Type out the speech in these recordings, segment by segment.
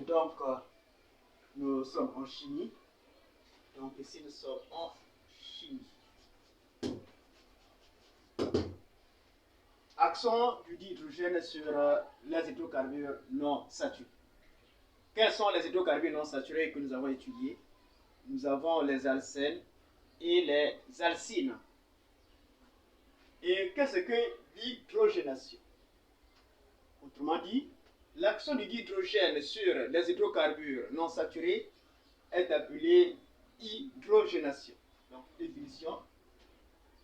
Donc, nous sommes en chimie. Donc, ici, nous sommes en chimie. Action du dihydrogène sur les hydrocarbures non saturés. Quels sont les hydrocarbures non saturés que nous avons étudiés? Nous avons les alcènes et les alcynes. Et qu'est-ce que l'hydrogénation? Autrement dit, l'action du dihydrogène sur les hydrocarbures non saturés est appelée hydrogénation. Donc, définition.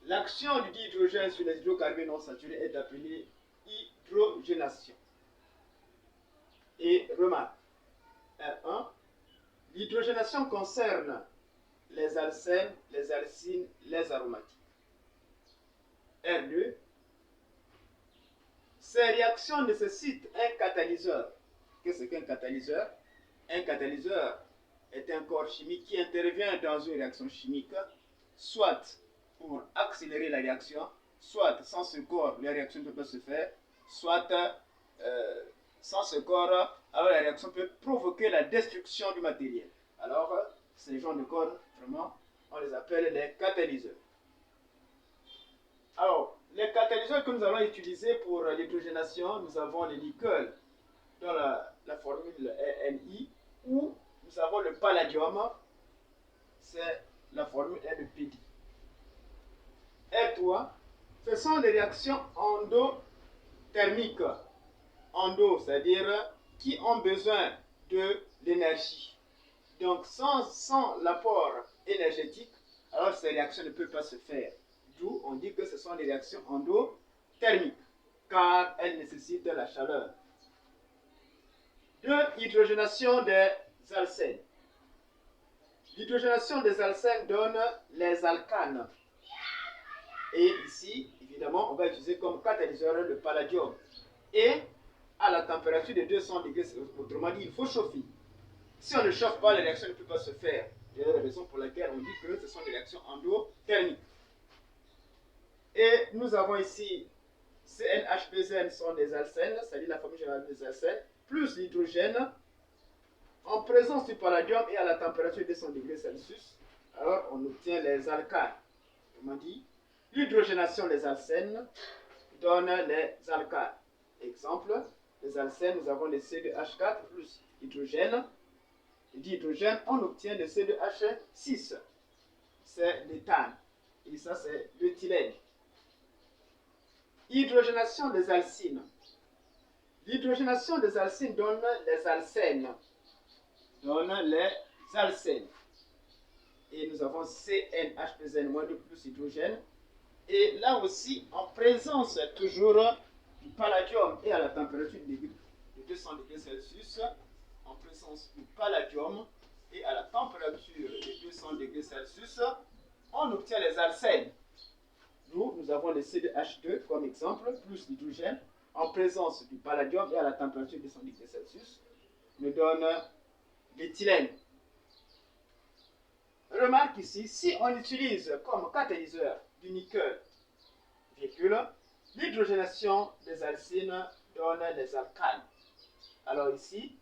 L'action du dihydrogène sur les hydrocarbures non saturés est appelée hydrogénation. Et remarque, R1, l'hydrogénation concerne les alcènes, les alcynes, les aromatiques. R2, ces réactions nécessitent un catalyseur. Qu'est-ce qu'un catalyseur? Un catalyseur est un corps chimique qui intervient dans une réaction chimique, soit pour accélérer la réaction, soit sans ce corps, la réaction ne peut pas se faire, soit sans ce corps, alors la réaction peut provoquer la destruction du matériel. Alors, ces genres de corps, vraiment, on les appelle les catalyseurs. Alors, les catalyseurs que nous allons utiliser pour l'hydrogénation, nous avons les nickel dans la formule Ni, ou nous avons le palladium, c'est la formule NPD. Et toi, ce sont les réactions endothermiques. Endo, c'est-à-dire qui ont besoin de l'énergie. Donc, sans l'apport énergétique, alors ces réactions ne peuvent pas se faire. D'où on dit que ce sont des réactions endothermiques, car elles nécessitent la chaleur. De hydrogénation des alcènes. L'hydrogénation des alcènes donne les alcanes. Et ici, évidemment, on va utiliser comme catalyseur le palladium. Et à la température de 200 degrés, autrement dit, il faut chauffer. Si on ne chauffe pas, les réactions ne peuvent pas se faire. C'est la raison pour laquelle on dit que ce sont des réactions endothermiques. Et nous avons ici CnHbN sont des alcènes, c'est-à-dire la formule générale des alcènes, plus l'hydrogène en présence du palladium et à la température de 200 degrés Celsius. Alors on obtient les alcanes. Autrement dit, l'hydrogénation des alcènes donne les alcanes. Exemple, les alcènes, nous avons les C2H4 plus hydrogène. Et d'hydrogène, on obtient le C2H6. C'est l'éthane. Et ça, c'est l'éthylène. Hydrogénation des alcynes. L'hydrogénation des alcynes donne les alcènes. Donne les alcènes. Et nous avons CnHbN- plus hydrogène. Et là aussi, en présence toujours du palladium et à la température de 200 degrés Celsius, en présence du palladium et à la température de 200 degrés Celsius, on obtient les alcènes. Nous avons le C2H2 comme exemple, plus l'hydrogène, en présence du palladium et à la température de 200 degrés Celsius, nous donne l'éthylène. Remarque ici, si on utilise comme catalyseur du nickel, l'hydrogénation des alcynes donne les alcanes. Alors ici,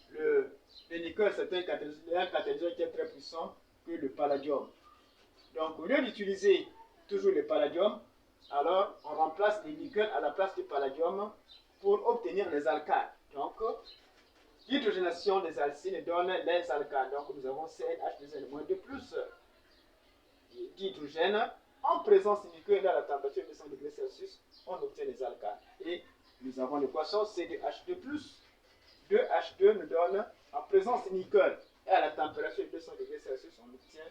le nickel, c'est un catalyseur qui est très puissant que le palladium. Donc, au lieu d'utiliser toujours le palladium, alors on remplace le nickel à la place du palladium pour obtenir les alcanes. Donc, l'hydrogénation des alcynes donne les alcanes. Donc, nous avons CnH2n- plus d'hydrogène en présence du nickel à la température de 200 degrés Celsius, on obtient les alcanes. Et nous avons le poisson C2H2+. 2H2 nous donne, en présence du nickel et à la température de 200 degrés Celsius, on obtient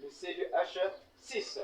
le C2H6.